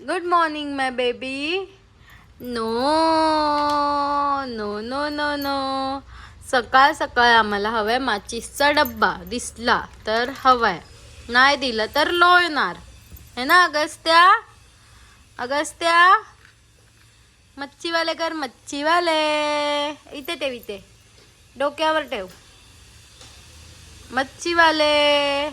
Good morning my baby. No no no no no. सकाळ सकाळ आम्हाला हवाय माचीसचा डब्बा. दिसला तर हवाय, नाही दिला तर लोळणार. है ना अगस्त्या? अगस्त्या, मच्छीवाले कर मच्छीवाले. इथे ठेव, इथे डोक्यावर ठेव. मच्छीवाले.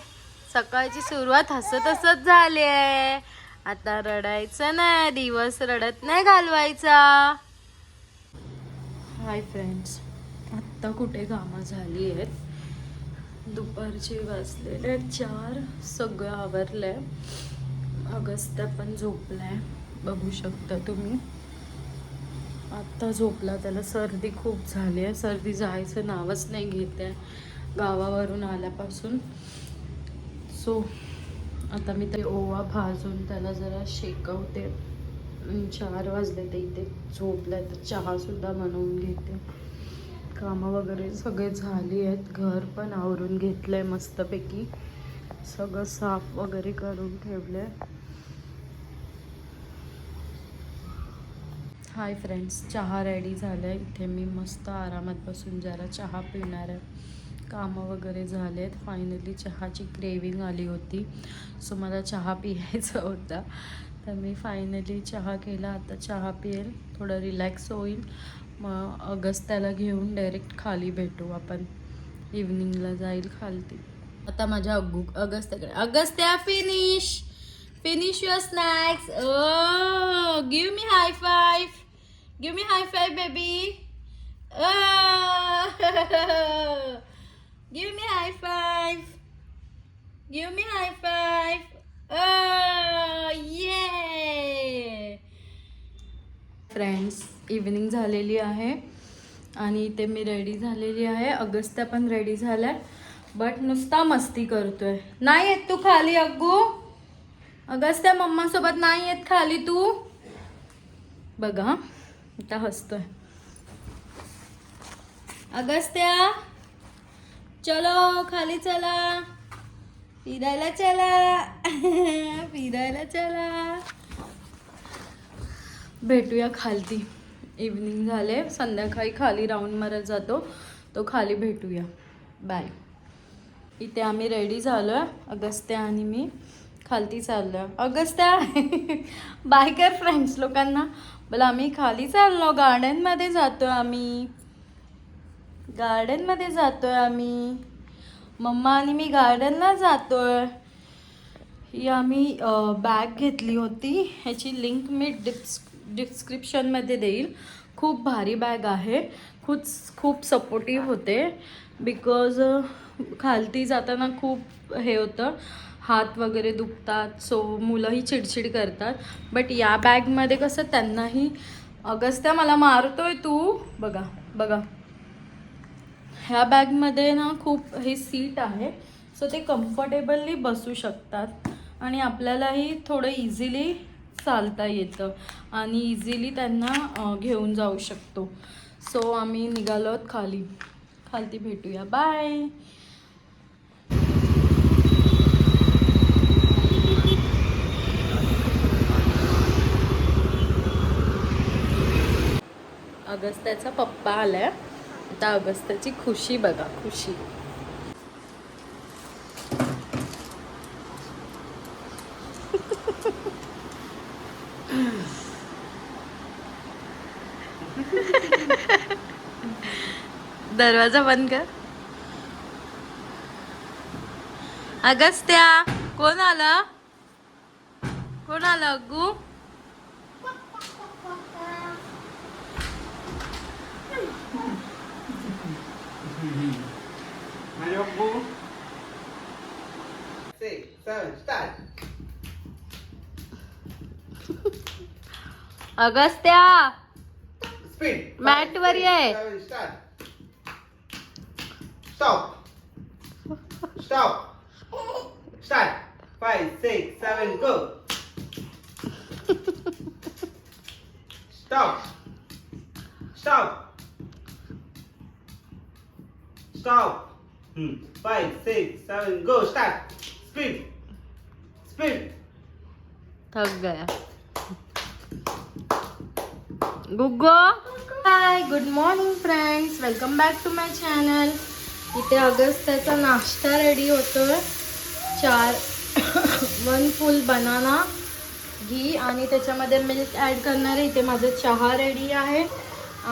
सकाळची सुरुवात हसत हसत झाली आहे. आता रडायचं नाही, दिवस रडत नाही घालवायचा. हाय फ्रेंड्स, आत्ता कुठे कामं झाली आहेत. दुपारचे वाजलेले 4. सगळं आवरलंय. अगस्त्या पण झोपलाय, बघू शकता तुम्ही. आत्ता झोपला. त्याला सर्दी खूप झाली आहे. सर्दी जायचं नावच नाही घेत आहे गावावरून आल्यापासून. सो आता मी ते ओवा भाजून त्याला जरा शेकवते. 4 वाजले ते इथे झोपलाय, तर चहासुद्धा बनवून घेते. कामं वगैरे सगळे झाली आहेत. घर पण आवरून घेतलंय मस्तपैकी. सगळं साफ वगैरे करून ठेवलंय. हाय फ्रेंड्स, चहा रेडी झालं आहे. इथे मी मस्त आरामात बसून जरा चहा पिणार आहे. कामं वगैरे झाले आहेत. फायनली चहाची क्रेविंग आली होती, सो मला चहा पियायचा होता. तर मी फायनली चहा केला. आता चहा पिएल, थोडं रिलॅक्स होईल. मग अगस्त्याला घेऊन डायरेक्ट खाली भेटू आपण. इव्हनिंगला जाईल खालती. आता माझ्या अगस्त्याकडे. Agastya, finish your snacks. Give me high five. Give me high five baby. Give me high five. Give me high five. ये फ्रेंड्स, इव्हनिंग झालेली आहे आणि इथे मी रेडी झालेली आहे. अगस्त्या पण रेडी झालाय, बट नुसता मस्ती करतोय. नाही येत तू खाली अग्गू. अगस्त्या, मम्मा सोबत नाही येत खाली तू. बघा आता हसतोय. अगस्त्या, चलो खाली चला, फिरायला चला. फिरायला चला. भेटूया खालती. इव्हनिंग झाले, संध्याकाळी खाली राऊंड मारत जातो, तो खाली भेटूया. बाय. इथे आम्ही रेडी झालोय, अगस्त्या आणि मी खालती चाललोय. अगस्त्या बाय कर फ्रेंड्स लोकांना. बोला आम्ही खाली चाललो, गार्डनमध्ये जातोय आम्ही. गार्डनमध्ये जातोय आम्ही. मम्मा आणि मी गार्डनला जातोय. ही आम्ही बॅग घेतली होती. ह्याची लिंक मी डिस्क्रिप्शनमध्ये देईल. खूप भारी बॅग आहे. खूप सपोर्टिव्ह होते. बिकॉज खालती जाताना खूप हे होतं, हात वगैरे दुखतात, सो मुलंही चिडचिड करतात. बट या बॅगमध्ये कसं त्यांनाही. अगस्त्या, मला मारतोय तू. बघा बघा, ह्या बॅगमध्ये ना खूप हे सीट आहे, सो ते कम्फर्टेबली बसू शकतात आणि आपल्यालाही थोडं इझिली चालता येतं आणि इझिली त्यांना घेऊन जाऊ शकतो. सो आम्ही निघालोत खाली. खालती भेटूया. बाय. अगस्त्याचा पप्पा आलाय. आता अगस्त्याची खुशी बघा, खुशी. दरवाजा बंद कर. अगस्त्या, कोण आला? कोण आला अग्गू? अगस्त्या, मॅट वर ये. Stop. Start. 5, 6, 7, go. Stop. Stop. 5, 6, 7, go. Start. Speed. थक गया गुग्गो. Hi, good morning friends, welcome back to my channel. इथे अगस्त्याचा नाश्ता रेडी होतोय. 1 फुल बनाना घी आणि त्याच्यामध्ये मिल्क ॲड करणार आहे. इथे माझं चहा रेडी आहे.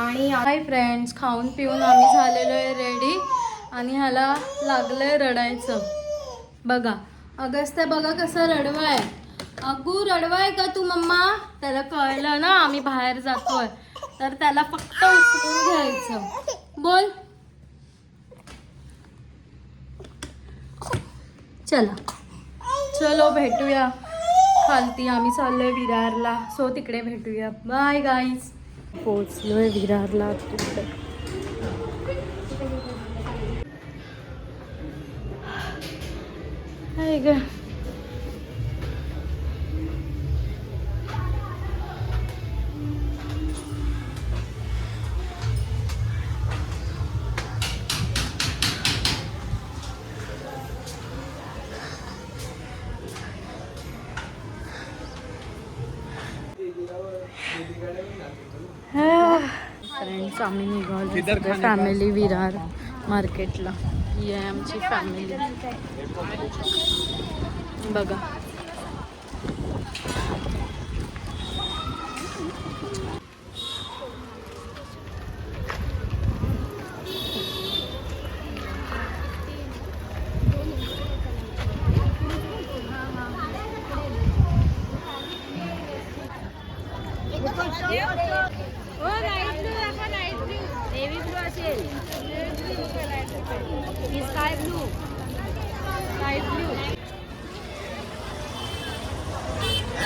आणि हाय फ्रेंड्स, खाऊन पिऊन आम्ही झालेलो आहे रेडी. आणि ह्याला लागलंय रडायचं. बघा अगस्त्या, बघा कसं रडवाय. अगू रडवाय का तू मम्मा? त्याला कळलं ना आम्ही बाहेर जातोय, तर त्याला फक्त उचलून घ्यायचं. बोल चला, चलो भेटूया खालती. आम्ही चाललोय विरारला, सो तिकडे भेटूया. Bye guys. पोचलोय विरारला. तिकडे हाय ग. फ्रेंड्स, आम्ही निघालो फॅमिली विरार मार्केटला. ही आहे आमची फॅमिली. बघा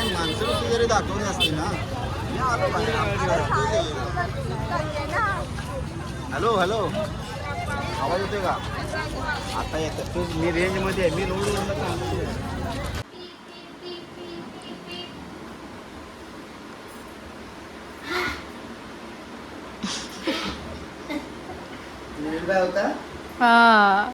माणसं वगैरे दाखवली असते ना. हॅलो हॅलो, आवाज येतोय का? आता येतो. मी रेंज मध्ये आहे. मी रोडवरून चाललो. होता हा